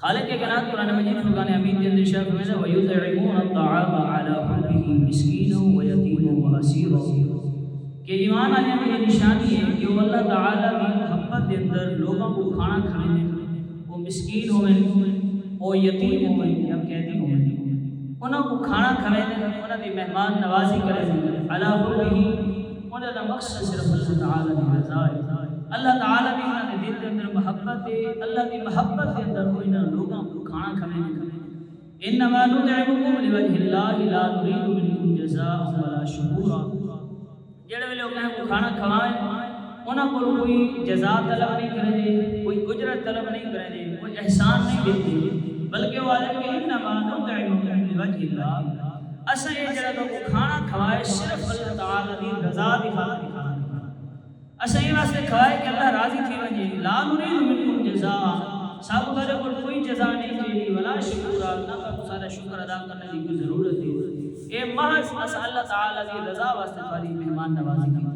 خالق کے کائنات قرآن مجید فرقان حمید کے اندر ارشاد فرمایا ہے وَيُطْعِمُونَ الطَّعَامَ عَلَىٰ حُبِّهِ مِسْكِينًا وَيَتِيمًا وَأَسِيرًا کہ ایمان والے کی یہ نشانی ہے کہ وہ اللہ تعالیٰ کی محبت کے اندر لوگوں کو کھانا کھلانے، وہ مسکین ہوئے، وہ یتیم ہوئے یا قیدی ہوئے، انہوں کو کھانا کھلانے، انہوں کی مہمان نوازی کرے عَلَىٰ حُبِّهِ، انہوں کا مقصد صرف اللہ تعالیٰ کی رضا ہے۔ اللہ تعالیٰ بھی انہوں نے دل کے اندر محبت ہے، اللہ کی محبت کے اندر وہ انہوں لوگوں کو کھانا کھلانے کرے۔ انما نطعمکم لوجہ اللہ لا نرید منکم جزاء ولا شکورا، جڑے ویلے وہ کہیں کو کھانا کھوائیں انہوں کو کوئی جزا طلب نہیں کرے دے، کوئی اجرت طلب نہیں کرے دے، کوئی احسان نہیں دیتے، بلکہ وہ آدھے کہ انما نطعمکم لوجہ اللہ، اسا یہ جڑا کو کھانا کھوائے صرف اللہ تعالیٰ کی رضا دی خاطر کھانا کھوائے، اسا یہ واسطے کھوائے کہ اللہ راضی تھی ونجے، لا نرید منکم جزاء، سب تھوڑے کو کوئی جزا نہیں چاہیے، ولا شکورا، نہ تو سارا شکر ادا کرنے کی کوئی ضرورت ہے، یہ محض اللہ تعالیٰ کی رضا واسطے تھوڑی مہمان نوازی کی۔